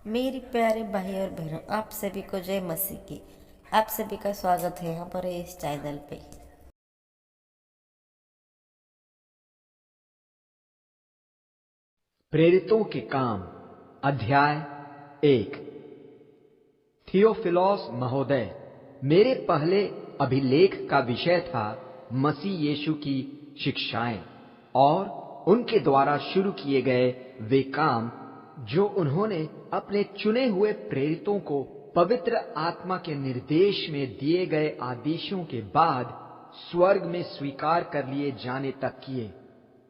मेरी प्यारे भाई और बहनों, आप सभी को जय मसीह की। आप सभी का स्वागत है हमारे इस चैनल पे। प्रेरितों के काम अध्याय 1। थियोफिलोस महोदय, मेरे पहले अभिलेख का विषय था मसीह यीशु की शिक्षाएं और उनके द्वारा शुरू किए गए वे काम जो उन्होंने अपने चुने हुए प्रेरितों को पवित्र आत्मा के निर्देश में दिए गए आदेशों के बाद स्वर्ग में स्वीकार कर लिए जाने तक किए।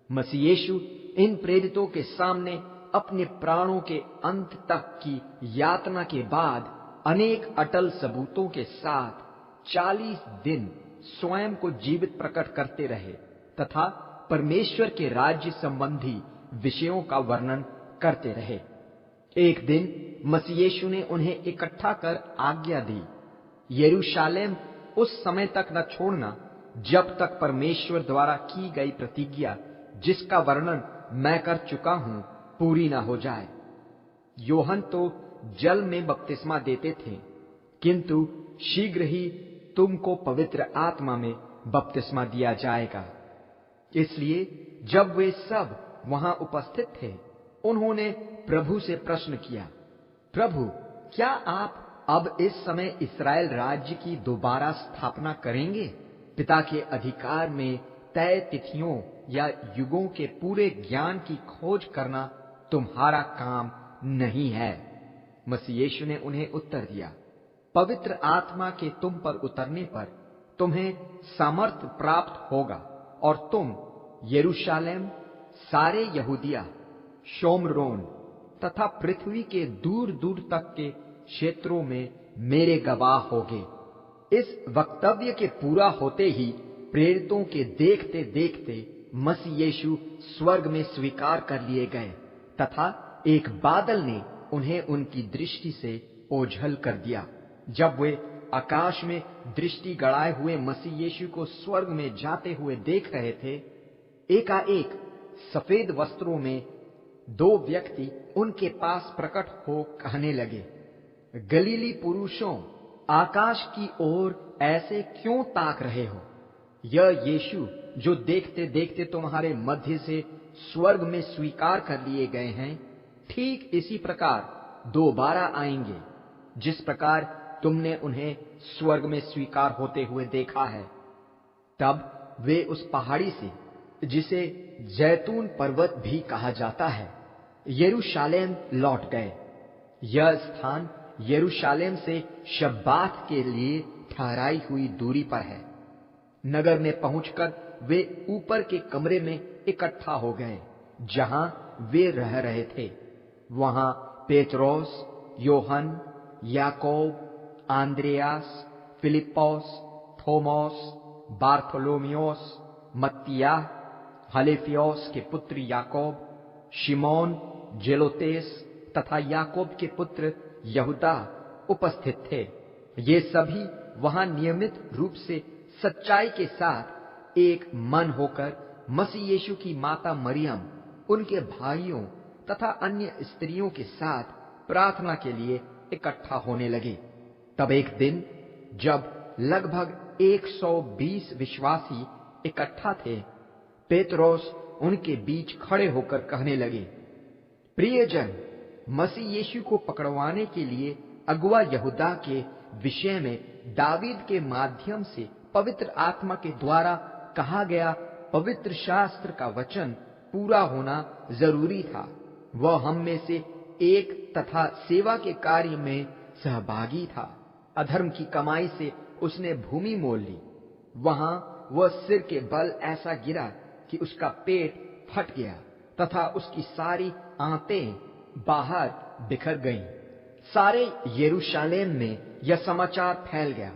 मसीह यीशु इन प्रेरितों के सामने अपने प्राणों के अंत तक की यातना के बाद अनेक अटल सबूतों के साथ 40 दिन स्वयं को जीवित प्रकट करते रहे तथा परमेश्वर के राज्य संबंधी विषयों का वर्णन करते रहे। एक दिन मसीह यीशु ने उन्हें इकट्ठा कर आज्ञा दी, यरूशलेम उस समय तक न छोड़ना जब तक परमेश्वर द्वारा की गई प्रतिज्ञा, जिसका वर्णन मैं कर चुका हूं, पूरी न हो जाए। योहन तो जल में बपतिस्मा देते थे, किंतु शीघ्र ही तुमको पवित्र आत्मा में बपतिस्मा दिया जाएगा। इसलिए जब वे सब वहां उपस्थित थे, उन्होंने प्रभु से प्रश्न किया, प्रभु, क्या आप अब इस समय इस्राएल राज्य की दोबारा स्थापना करेंगे? पिता के अधिकार में तय तिथियों या युगों के पूरे ज्ञान की खोज करना तुम्हारा काम नहीं है। मसीह यीशु ने उन्हें उत्तर दिया, पवित्र आत्मा के तुम पर उतरने पर तुम्हें सामर्थ्य प्राप्त होगा और तुम यरूशलेम, सारे यहूदिया, शोमरोन तथा पृथ्वी के दूर दूर तक के क्षेत्रों में मेरे गवाह होगे। इस वक्तव्य के पूरा होते ही प्रेरितों के देखते देखते मसीह यीशु स्वर्ग में स्वीकार कर लिए गए तथा एक बादल ने उन्हें उनकी दृष्टि से ओझल कर दिया। जब वे आकाश में दृष्टि गड़ाए हुए मसीह यीशु को स्वर्ग में जाते हुए देख रहे थे, एकाएक सफेद वस्त्रों में 2 व्यक्ति उनके पास प्रकट हो कहने लगे, गलीली पुरुषों, आकाश की ओर ऐसे क्यों ताक रहे हो? यह यीशु जो देखते देखते तुम्हारे मध्य से स्वर्ग में स्वीकार कर लिए गए हैं, ठीक इसी प्रकार दोबारा आएंगे, जिस प्रकार तुमने उन्हें स्वर्ग में स्वीकार होते हुए देखा है। तब वे उस पहाड़ी से, जिसे जैतून पर्वत भी कहा जाता है, यरूशलेम लौट गए। यह स्थान यरूशलेम से शब्बात के लिए ठहराई हुई दूरी पर है। नगर में पहुंचकर वे ऊपर के कमरे में इकट्ठा हो गए, जहां वे रह रहे थे। वहां पेत्रोस, योहन, याकूब, आंद्रेयास, फिलिप्पोस, थोमस, बारथोलोमियोस, मत्तिया, हलेफियोस के पुत्र याकूब, शिमोन जेलोतेस तथा याकूब के पुत्र यहूदा उपस्थित थे। ये सभी वहां नियमित रूप से सच्चाई के साथ एक मन होकर मसीह यीशु की माता मरियम, उनके भाइयों तथा अन्य स्त्रियों के साथ प्रार्थना के लिए इकट्ठा होने लगे। तब एक दिन जब लगभग 120 विश्वासी इकट्ठा थे, पेत्रोस उनके बीच खड़े होकर कहने लगे, प्रियजन, मसीह यीशु को पकड़वाने के लिए अगुआ यहूदा के विषय में दावीद के माध्यम से पवित्र आत्मा के द्वारा कहा गया पवित्र शास्त्र का वचन पूरा होना जरूरी था। वह हम में से एक तथा सेवा के कार्य में सहभागी था। अधर्म की कमाई से उसने भूमि मोल ली। वहां वह सिर के बल ऐसा गिरा कि उसका पेट फट गया तथा उसकी सारी आंतें बाहर बिखर गईं। सारे यरूशलेम में यह समाचार फैल गया।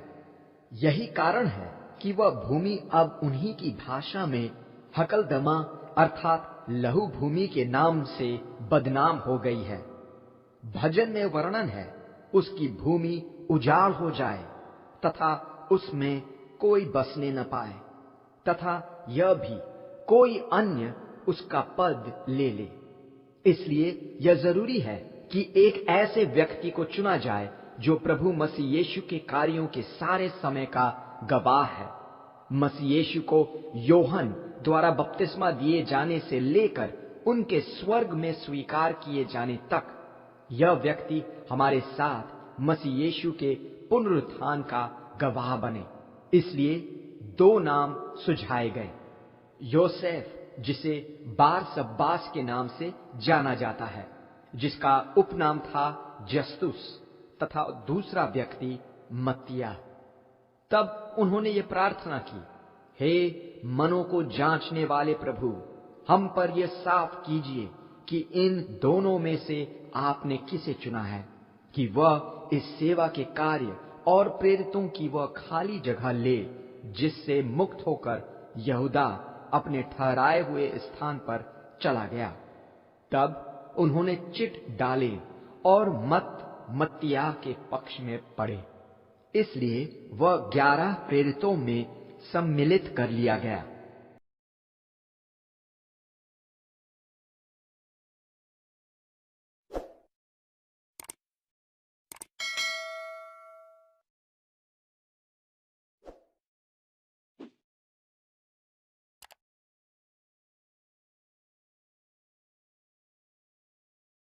यही कारण है कि वह भूमि अब उन्हीं की भाषा में हकलदमा अर्थात लहू भूमि के नाम से बदनाम हो गई है। भजन में वर्णन है, उसकी भूमि उजाड़ हो जाए तथा उसमें कोई बसने न पाए, तथा यह भी कोई अन्य उसका पद ले ले। इसलिए यह जरूरी है कि एक ऐसे व्यक्ति को चुना जाए जो प्रभु मसीह यीशु के कार्यों के सारे समय का गवाह है। मसीह यीशु को योहन द्वारा बपतिस्मा दिए जाने से लेकर उनके स्वर्ग में स्वीकार किए जाने तक यह व्यक्ति हमारे साथ मसीह यीशु के पुनरुत्थान का गवाह बने। इसलिए दो नाम सुझाए गए। योसेफ, जिसे बारसब्बास के नाम से जाना जाता है, जिसका उपनाम था जस्तुस, तथा दूसरा व्यक्ति मत्तियाह। तब उन्होंने ये प्रार्थना की, हे मनों को जांचने वाले प्रभु, हम पर यह साफ कीजिए कि इन दोनों में से आपने किसे चुना है कि वह इस सेवा के कार्य और प्रेरितों की वह खाली जगह ले जिससे मुक्त होकर यहूदा अपने ठहराए हुए स्थान पर चला गया। तब उन्होंने चिट डाले और मत्तियाह के पक्ष में पड़े। इसलिए वह 11 प्रेरितों में सम्मिलित कर लिया गया।